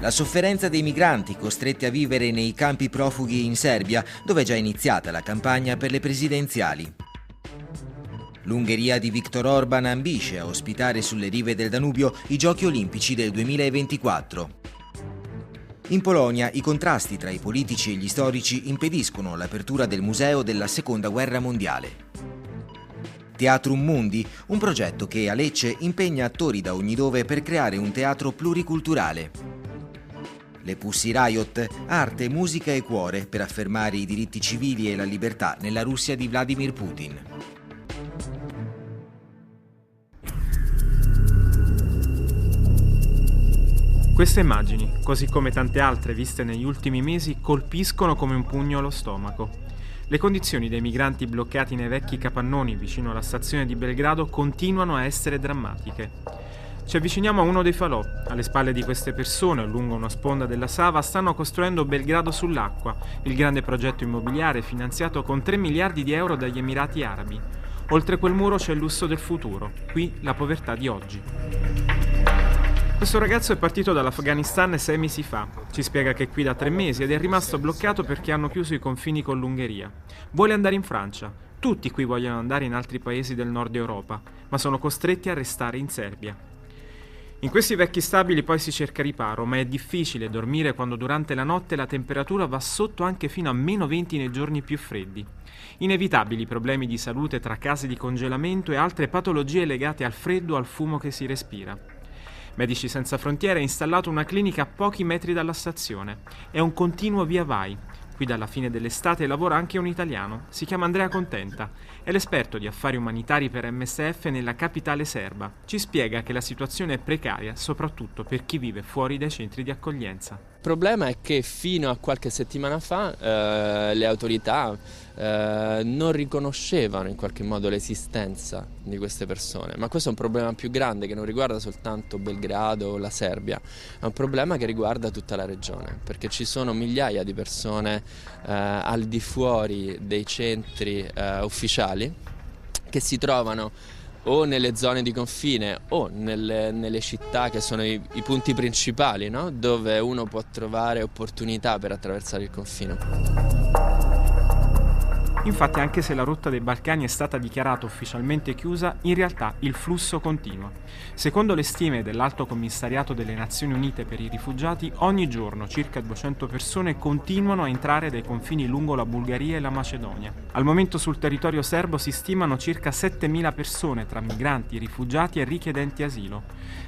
La sofferenza dei migranti costretti a vivere nei campi profughi in Serbia, dove è già iniziata la campagna per le presidenziali. L'Ungheria di Viktor Orban ambisce a ospitare sulle rive del Danubio i Giochi Olimpici del 2024. In Polonia i contrasti tra i politici e gli storici impediscono l'apertura del museo della Seconda Guerra Mondiale. Teatrum Mundi, un progetto che a Lecce impegna attori da ogni dove per creare un teatro pluriculturale. Le Pussy Riot, arte, musica e cuore per affermare i diritti civili e la libertà nella Russia di Vladimir Putin. Queste immagini, così come tante altre viste negli ultimi mesi, colpiscono come un pugno allo stomaco. Le condizioni dei migranti bloccati nei vecchi capannoni vicino alla stazione di Belgrado continuano a essere drammatiche. Ci avviciniamo a uno dei falò. Alle spalle di queste persone, lungo una sponda della Sava, stanno costruendo Belgrado sull'acqua, il grande progetto immobiliare finanziato con 3 miliardi di euro dagli Emirati Arabi. Oltre quel muro c'è il lusso del futuro, qui la povertà di oggi. Questo ragazzo è partito dall'Afghanistan 6 mesi fa. Ci spiega che è qui da 3 mesi ed è rimasto bloccato perché hanno chiuso i confini con l'Ungheria. Vuole andare in Francia. Tutti qui vogliono andare in altri paesi del nord Europa, ma sono costretti a restare in Serbia. In questi vecchi stabili poi si cerca riparo, ma è difficile dormire quando durante la notte la temperatura va sotto anche fino a -20 nei giorni più freddi. Inevitabili problemi di salute tra case di congelamento e altre patologie legate al freddo o al fumo che si respira. Medici Senza Frontiere ha installato una clinica a pochi metri dalla stazione. È un continuo via vai. Qui dalla fine dell'estate lavora anche un italiano. Si chiama Andrea Contenta. È l'esperto di affari umanitari per MSF nella capitale serba. Ci spiega che la situazione è precaria, soprattutto per chi vive fuori dai centri di accoglienza. Il problema è che fino a qualche settimana fa le autorità non riconoscevano in qualche modo l'esistenza di queste persone, ma questo è un problema più grande che non riguarda soltanto Belgrado o la Serbia, è un problema che riguarda tutta la regione, perché ci sono migliaia di persone al di fuori dei centri ufficiali che si trovano o nelle zone di confine o nelle città che sono i punti principali, no? Dove uno può trovare opportunità per attraversare il confine. Infatti, anche se la rotta dei Balcani è stata dichiarata ufficialmente chiusa, in realtà il flusso continua. Secondo le stime dell'Alto Commissariato delle Nazioni Unite per i rifugiati, ogni giorno circa 200 persone continuano a entrare dai confini lungo la Bulgaria e la Macedonia. Al momento sul territorio serbo si stimano circa 7.000 persone tra migranti, rifugiati e richiedenti asilo.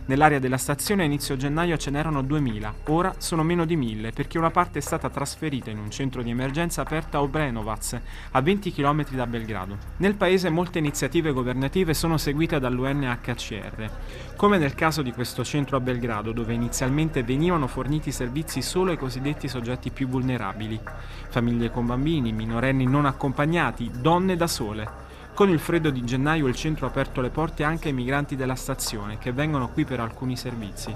Nell'area della stazione a inizio gennaio ce n'erano 2.000, ora sono meno di 1.000 perché una parte è stata trasferita in un centro di emergenza aperto a Obrenovac, a 20 km da Belgrado. Nel paese molte iniziative governative sono seguite dall'UNHCR, come nel caso di questo centro a Belgrado, dove inizialmente venivano forniti servizi solo ai cosiddetti soggetti più vulnerabili: famiglie con bambini, minorenni non accompagnati, donne da sole. Con il freddo di gennaio il centro ha aperto le porte anche ai migranti della stazione, che vengono qui per alcuni servizi.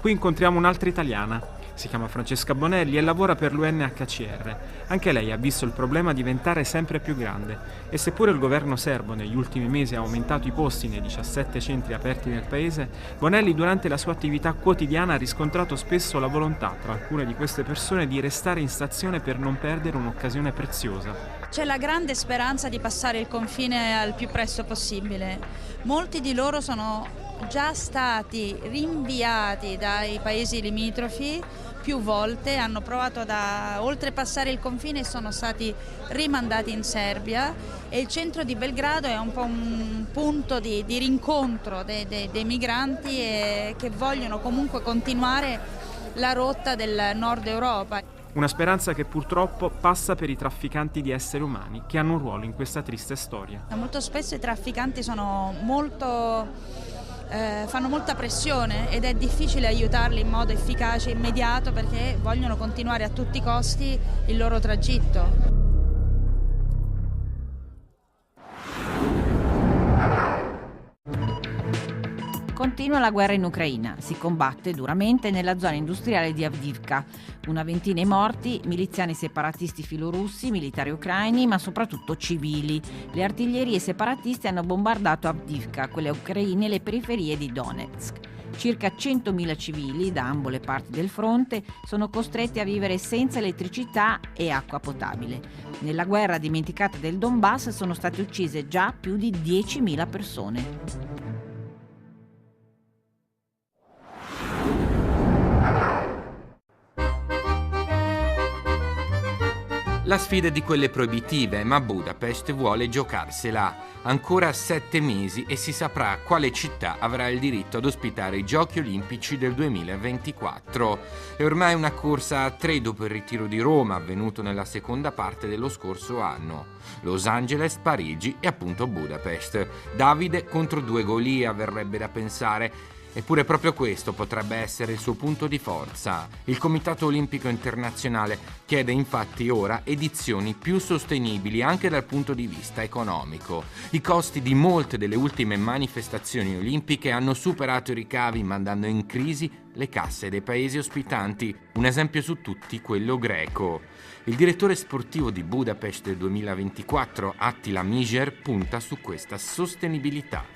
Qui incontriamo un'altra italiana. Si chiama Francesca Bonelli e lavora per l'UNHCR. Anche lei ha visto il problema diventare sempre più grande e seppure il governo serbo negli ultimi mesi ha aumentato i posti nei 17 centri aperti nel paese, Bonelli durante la sua attività quotidiana ha riscontrato spesso la volontà tra alcune di queste persone di restare in stazione per non perdere un'occasione preziosa. C'è la grande speranza di passare il confine al più presto possibile. Molti di loro sono già stati rinviati dai paesi limitrofi più volte, hanno provato ad oltrepassare il confine e sono stati rimandati in Serbia, e il centro di Belgrado è un po' un punto di rincontro dei migranti che vogliono comunque continuare la rotta del nord Europa. Una speranza che purtroppo passa per i trafficanti di esseri umani, che hanno un ruolo in questa triste storia. Molto spesso i trafficanti fanno molta pressione ed è difficile aiutarli in modo efficace e immediato perché vogliono continuare a tutti i costi il loro tragitto. Continua la guerra in Ucraina, si combatte duramente nella zona industriale di Avdiivka. Una ventina i morti, miliziani separatisti filorussi, militari ucraini, ma soprattutto civili. Le artiglierie separatisti hanno bombardato Avdiivka, quelle ucraine e le periferie di Donetsk. Circa 100.000 civili da ambo le parti del fronte sono costretti a vivere senza elettricità e acqua potabile. Nella guerra dimenticata del Donbass sono state uccise già più di 10.000 persone. La sfida è di quelle proibitive, ma Budapest vuole giocarsela. Ancora 7 mesi e si saprà quale città avrà il diritto ad ospitare i Giochi Olimpici del 2024. È ormai una corsa a 3 dopo il ritiro di Roma, avvenuto nella seconda parte dello scorso anno. Los Angeles, Parigi e appunto Budapest. Davide contro 2 Golia, verrebbe da pensare. Eppure proprio questo potrebbe essere il suo punto di forza. Il Comitato Olimpico Internazionale chiede infatti ora edizioni più sostenibili anche dal punto di vista economico. I costi di molte delle ultime manifestazioni olimpiche hanno superato i ricavi, mandando in crisi le casse dei paesi ospitanti. Un esempio su tutti, quello greco. Il direttore sportivo di Budapest del 2024, Attila Mijer, punta su questa sostenibilità.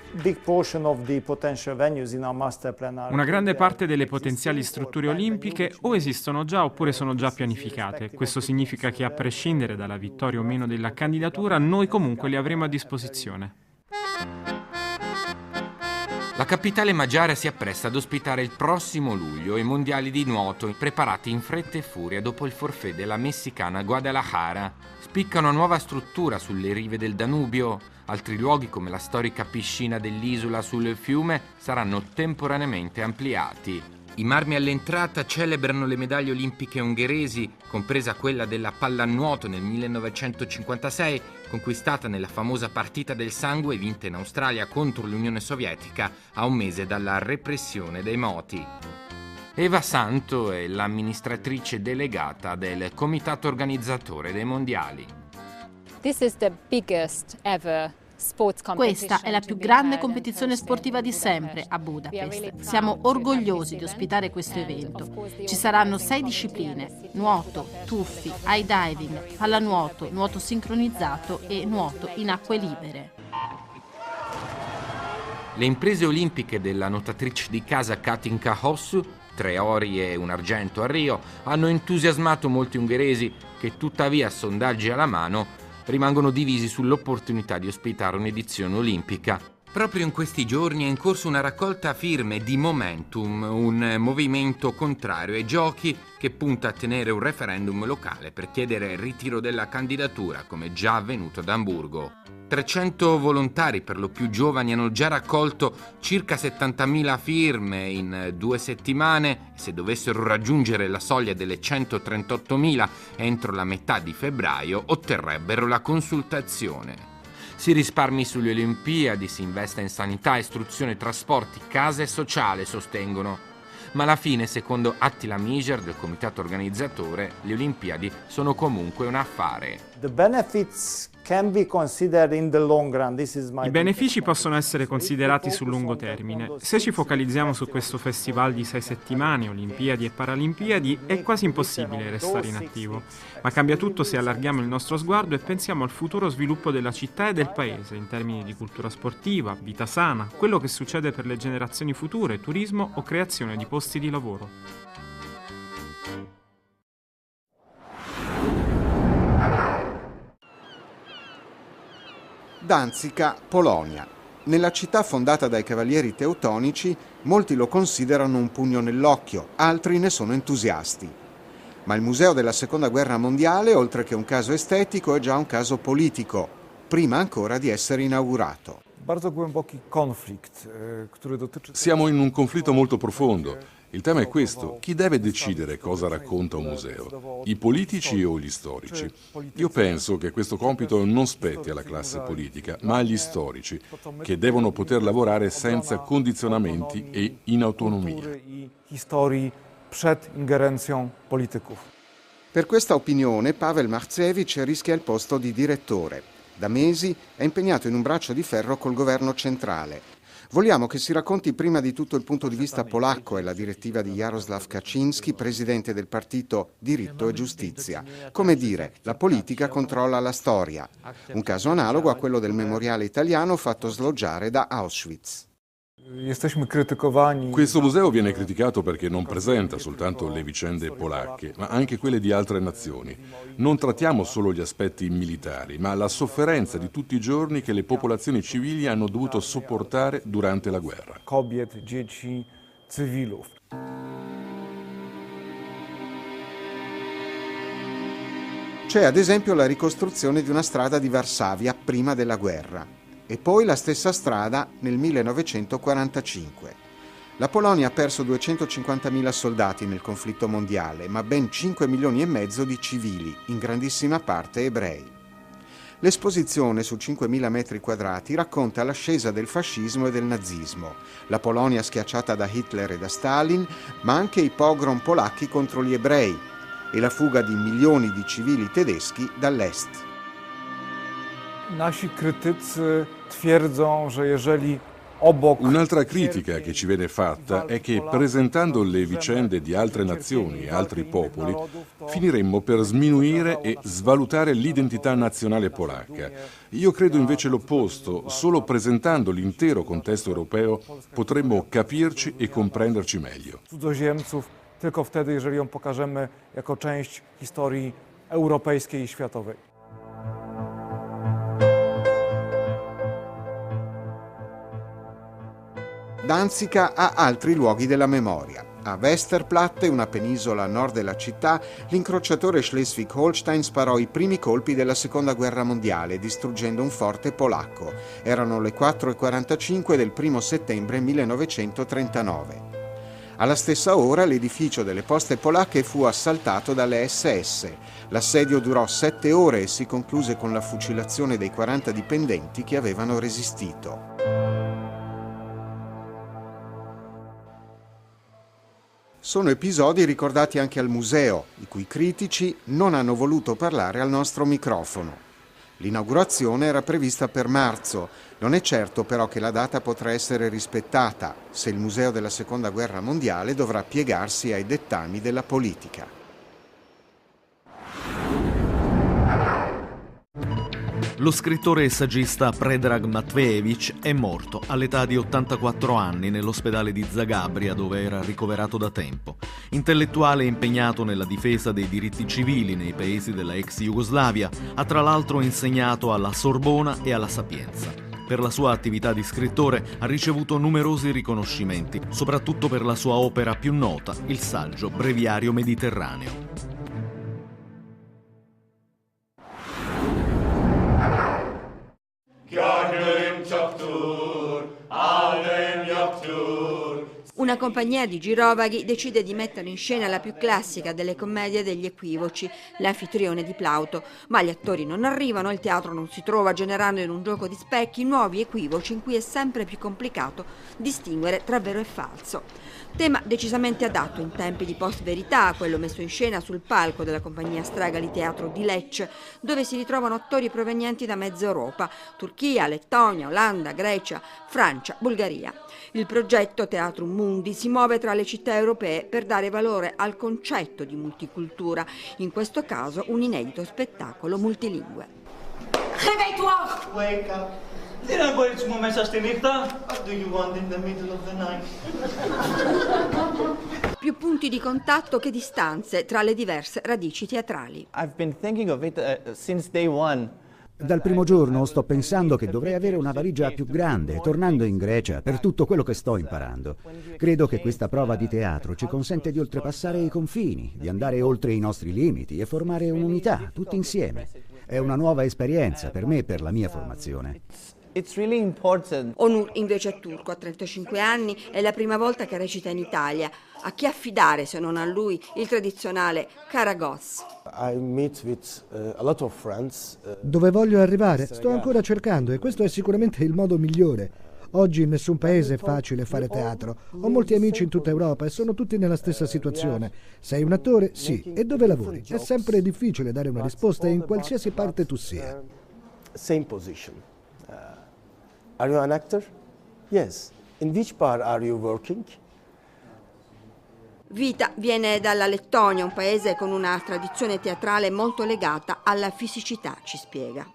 Una grande parte delle potenziali strutture olimpiche o esistono già oppure sono già pianificate. Questo significa che a prescindere dalla vittoria o meno della candidatura, noi comunque le avremo a disposizione. La capitale magiara si appresta ad ospitare il prossimo luglio i mondiali di nuoto, preparati in fretta e furia dopo il forfait della messicana Guadalajara. Spicca una nuova struttura sulle rive del Danubio. Altri luoghi, come la storica piscina dell'isola sul fiume, saranno temporaneamente ampliati. I marmi all'entrata celebrano le medaglie olimpiche ungheresi, compresa quella della pallanuoto nel 1956, conquistata nella famosa partita del sangue vinta in Australia contro l'Unione Sovietica a un mese dalla repressione dei moti. Eva Santo è l'amministratrice delegata del comitato organizzatore dei mondiali. This is the biggest ever. Questa è la più grande competizione sportiva di sempre a Budapest. Siamo orgogliosi di ospitare questo evento. Ci saranno 6 discipline: nuoto, tuffi, high diving, pallanuoto, nuoto sincronizzato e nuoto in acque libere. Le imprese olimpiche della nuotatrice di casa Katinka Hosszu, 3 ori e un argento a Rio, hanno entusiasmato molti ungheresi che, tuttavia, sondaggi alla mano, rimangono divisi sull'opportunità di ospitare un'edizione olimpica. Proprio in questi giorni è in corso una raccolta firme di Momentum, un movimento contrario ai giochi che punta a tenere un referendum locale per chiedere il ritiro della candidatura, come già avvenuto ad Amburgo. 300 volontari, per lo più giovani, hanno già raccolto circa 70.000 firme in 2 settimane e se dovessero raggiungere la soglia delle 138.000 entro la metà di febbraio otterrebbero la consultazione. Si risparmi sulle Olimpiadi, si investa in sanità, istruzione, trasporti, casa e sociale, sostengono. Ma alla fine, secondo Attila Mijer del comitato organizzatore, le Olimpiadi sono comunque un affare. I benefici possono essere considerati sul lungo termine. Se ci focalizziamo su questo festival di 6 settimane, Olimpiadi e Paralimpiadi, è quasi impossibile restare inattivo. Ma cambia tutto se allarghiamo il nostro sguardo e pensiamo al futuro sviluppo della città e del paese, in termini di cultura sportiva, vita sana, quello che succede per le generazioni future, turismo o creazione di posti di lavoro. Danzica, Polonia. Nella città fondata dai cavalieri teutonici, molti lo considerano un pugno nell'occhio, altri ne sono entusiasti. Ma il museo della Seconda Guerra Mondiale, oltre che un caso estetico, è già un caso politico, prima ancora di essere inaugurato. Siamo in un conflitto molto profondo. Il tema è questo: chi deve decidere cosa racconta un museo? I politici o gli storici? Io penso che questo compito non spetti alla classe politica, ma agli storici, che devono poter lavorare senza condizionamenti e in autonomia. Per questa opinione Pavel Marcevich rischia il posto di direttore. Da mesi è impegnato in un braccio di ferro col governo centrale. Vogliamo che si racconti prima di tutto il punto di vista polacco e la direttiva di Jarosław Kaczyński, presidente del partito Diritto e Giustizia. Come dire, la politica controlla la storia. Un caso analogo a quello del memoriale italiano fatto sloggiare da Auschwitz. Questo museo viene criticato perché non presenta soltanto le vicende polacche, ma anche quelle di altre nazioni. Non trattiamo solo gli aspetti militari, ma la sofferenza di tutti i giorni che le popolazioni civili hanno dovuto sopportare durante la guerra. C'è ad esempio la ricostruzione di una strada di Varsavia prima della guerra e poi la stessa strada nel 1945. La Polonia ha perso 250.000 soldati nel conflitto mondiale, ma ben 5 milioni e mezzo di civili, in grandissima parte ebrei. L'esposizione su 5.000 metri quadrati racconta l'ascesa del fascismo e del nazismo, la Polonia schiacciata da Hitler e da Stalin, ma anche i pogrom polacchi contro gli ebrei e la fuga di milioni di civili tedeschi dall'est. Un'altra critica che ci viene fatta è che presentando le vicende di altre nazioni e altri popoli finiremmo per sminuire e svalutare l'identità nazionale polacca. Io credo invece l'opposto, solo presentando l'intero contesto europeo potremmo capirci e comprenderci meglio. Tylko wtedy, jeżeli ją pokażemy jako część historii europejskiej i światowej. Danzica ha altri luoghi della memoria. A Westerplatte, una penisola a nord della città, l'incrociatore Schleswig-Holstein sparò i primi colpi della Seconda Guerra Mondiale, distruggendo un forte polacco. Erano le 4:45 del 1 settembre 1939. Alla stessa ora l'edificio delle poste polacche fu assaltato dalle SS. L'assedio durò 7 ore e si concluse con la fucilazione dei 40 dipendenti che avevano resistito. Sono episodi ricordati anche al museo, i cui critici non hanno voluto parlare al nostro microfono. L'inaugurazione era prevista per marzo. Non è certo però che la data potrà essere rispettata se il Museo della Seconda Guerra Mondiale dovrà piegarsi ai dettami della politica. Lo scrittore e saggista Predrag Matvejevic è morto all'età di 84 anni nell'ospedale di Zagabria, dove era ricoverato da tempo. Intellettuale impegnato nella difesa dei diritti civili nei paesi della ex Jugoslavia, ha tra l'altro insegnato alla Sorbona e alla Sapienza. Per la sua attività di scrittore ha ricevuto numerosi riconoscimenti, soprattutto per la sua opera più nota, il saggio Breviario Mediterraneo. Una compagnia di girovaghi decide di mettere in scena la più classica delle commedie degli equivoci, L'anfitrione di Plauto, ma gli attori non arrivano, il teatro non si trova, generando in un gioco di specchi nuovi equivoci in cui è sempre più complicato distinguere tra vero e falso. Tema decisamente adatto in tempi di post-verità, quello messo in scena sul palco della compagnia Stragali Teatro di Lecce, dove si ritrovano attori provenienti da mezza Europa, Turchia, Lettonia, Olanda, Grecia, Francia, Bulgaria. Il progetto Teatrum Mundi si muove tra le città europee per dare valore al concetto di multicultura, in questo caso un inedito spettacolo multilingue. Réveille-toi! Wake up! Δεν μπορείς μου μέσα στη νύχτα? What do you want in the middle of the night? Più punti di contatto che distanze tra le diverse radici teatrali. I've been thinking of it since day one. Dal primo giorno sto pensando che dovrei avere una valigia più grande, tornando in Grecia, per tutto quello che sto imparando. Credo che questa prova di teatro ci consente di oltrepassare i confini, di andare oltre i nostri limiti e formare un'unità, tutti insieme. È una nuova esperienza per me e per la mia formazione. Onur invece è turco, ha 35 anni, è la prima volta che recita in Italia. A chi affidare se non a lui il tradizionale Karagoz? Dove voglio arrivare? Sto ancora cercando e questo è sicuramente il modo migliore. Oggi in nessun paese è facile fare teatro. Ho molti amici in tutta Europa e sono tutti nella stessa situazione. Sei un attore? Sì. E dove lavori? È sempre difficile dare una risposta in qualsiasi parte tu sia. Same position. Are you an actor? Yes. In which part are you working? Vita viene dalla Lettonia, un paese con una tradizione teatrale molto legata alla fisicità, ci spiega.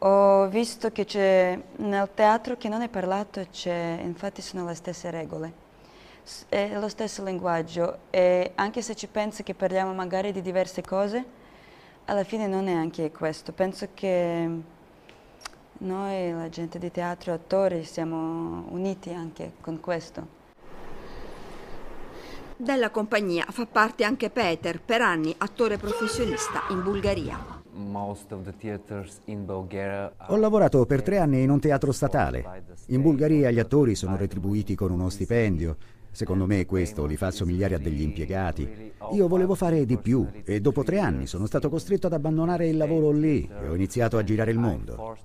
Ho visto che nel teatro che non è parlato, infatti sono le stesse regole, è lo stesso linguaggio, e anche se ci pensi che parliamo magari di diverse cose, alla fine non è anche questo. Penso che noi, la gente di teatro, attori, siamo uniti anche con questo. Della compagnia fa parte anche Peter, per anni attore professionista in Bulgaria. Ho lavorato per 3 anni in un teatro statale. In Bulgaria gli attori sono retribuiti con uno stipendio. Secondo me questo li fa somigliare a degli impiegati. Io volevo fare di più e dopo 3 anni sono stato costretto ad abbandonare il lavoro lì e ho iniziato a girare il mondo.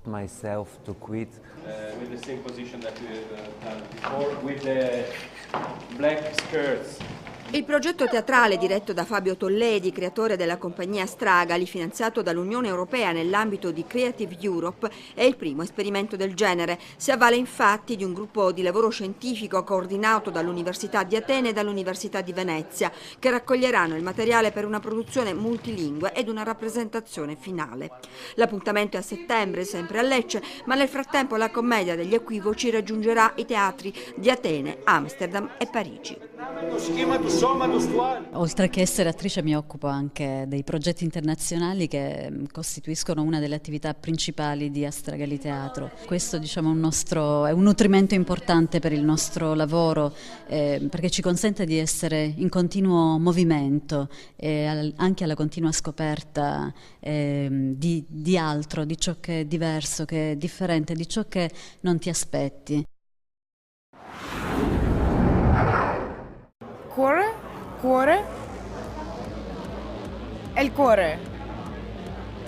Il progetto teatrale diretto da Fabio Tolledi, creatore della compagnia Stragali, finanziato dall'Unione Europea nell'ambito di Creative Europe, è il primo esperimento del genere. Si avvale infatti di un gruppo di lavoro scientifico coordinato dall'Università di Atene e dall'Università di Venezia, che raccoglieranno il materiale per una produzione multilingue ed una rappresentazione finale. L'appuntamento è a settembre, sempre a Lecce, ma nel frattempo la commedia degli equivoci raggiungerà i teatri di Atene, Amsterdam e Parigi. Oltre che essere attrice mi occupo anche dei progetti internazionali che costituiscono una delle attività principali di Astragali Teatro. Questo è un nutrimento importante per il nostro lavoro perché ci consente di essere in continuo movimento e anche alla continua scoperta di altro, di ciò che è diverso, che è differente, di ciò che non ti aspetti. Cuore e il cuore.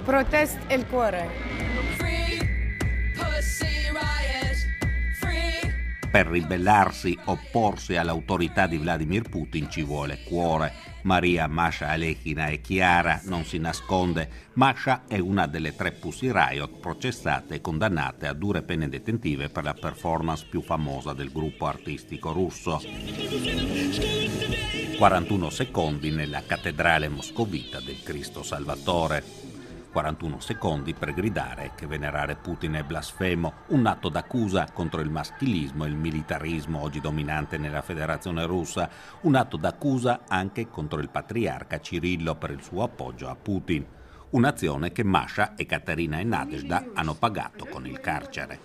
Protest e il cuore. Per ribellarsi, opporsi all'autorità di Vladimir Putin ci vuole cuore. Maria Masha Alechina è chiara, non si nasconde. Masha è una delle 3 Pussy Riot processate e condannate a dure pene detentive per la performance più famosa del gruppo artistico russo. 41 secondi nella cattedrale moscovita del Cristo Salvatore. 41 secondi per gridare che venerare Putin è blasfemo, un atto d'accusa contro il maschilismo e il militarismo oggi dominante nella Federazione Russa, un atto d'accusa anche contro il patriarca Cirillo per il suo appoggio a Putin. Un'azione che Masha e Katerina e Nadezhda hanno pagato con il carcere.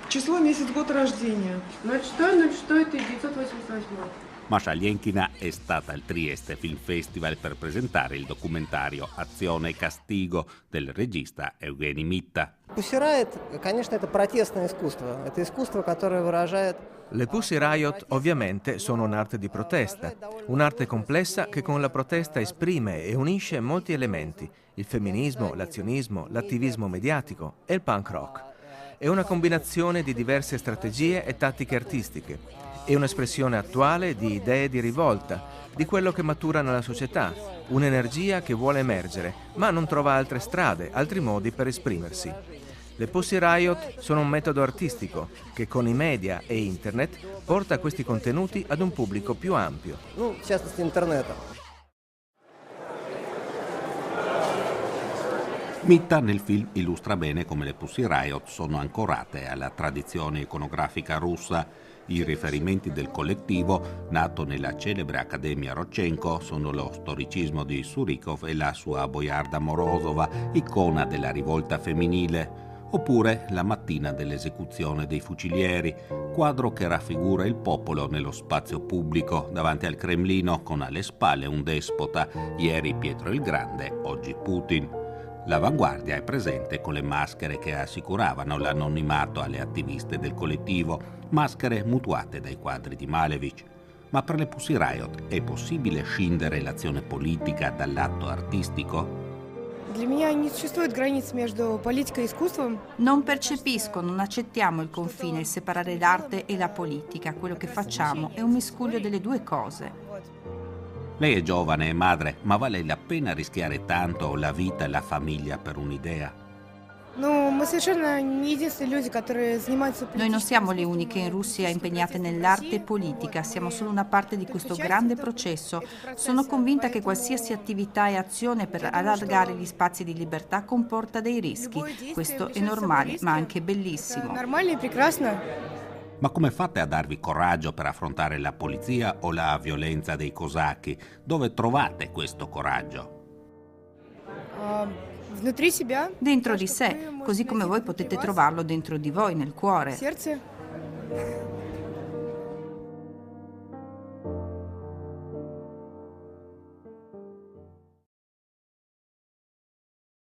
Число, месяц, год рождения. 06.06.1988. Masha Alechina è stata al Trieste Film Festival per presentare il documentario Azione e Castigo del regista Evgeny Mitta. Pussy Riot, конечно, это протестное искусство. Это искусство, которое выражает. Le Pussy Riot ovviamente sono un'arte di protesta, un'arte complessa che con la protesta esprime e unisce molti elementi, il femminismo, l'azionismo, l'attivismo mediatico e il punk rock. È una combinazione di diverse strategie e tattiche artistiche. È un'espressione attuale di idee di rivolta, di quello che matura nella società, un'energia che vuole emergere, ma non trova altre strade, altri modi per esprimersi. Le Pussy Riot sono un metodo artistico che con i media e internet porta questi contenuti ad un pubblico più ampio. В частности, интернета. Mitta nel film illustra bene come le Pussy Riot sono ancorate alla tradizione iconografica russa. I riferimenti del collettivo, nato nella celebre Accademia Rodchenko, sono lo storicismo di Surikov e la sua Boiarda Morozova, icona della rivolta femminile, oppure la mattina dell'esecuzione dei fucilieri, quadro che raffigura il popolo nello spazio pubblico davanti al Cremlino con alle spalle un despota, ieri Pietro il Grande, oggi Putin. L'avanguardia è presente con le maschere che assicuravano l'anonimato alle attiviste del collettivo, maschere mutuate dai quadri di Malevich. Ma per le Pussy Riot è possibile scindere l'azione politica dall'atto artistico? Non percepisco, non accettiamo il confine, il separare l'arte e la politica. Quello che facciamo è un miscuglio delle due cose. Lei è giovane e madre, ma vale la pena rischiare tanto la vita e la famiglia per un'idea? Noi non siamo le uniche in Russia impegnate nell'arte e politica, siamo solo una parte di questo grande processo. Sono convinta che qualsiasi attività e azione per allargare gli spazi di libertà comporta dei rischi. Questo è normale, ma anche bellissimo. Ma come fate a darvi coraggio per affrontare la polizia o la violenza dei cosacchi? Dove trovate questo coraggio? Dentro di sé, così come voi potete trovarlo dentro di voi, nel cuore.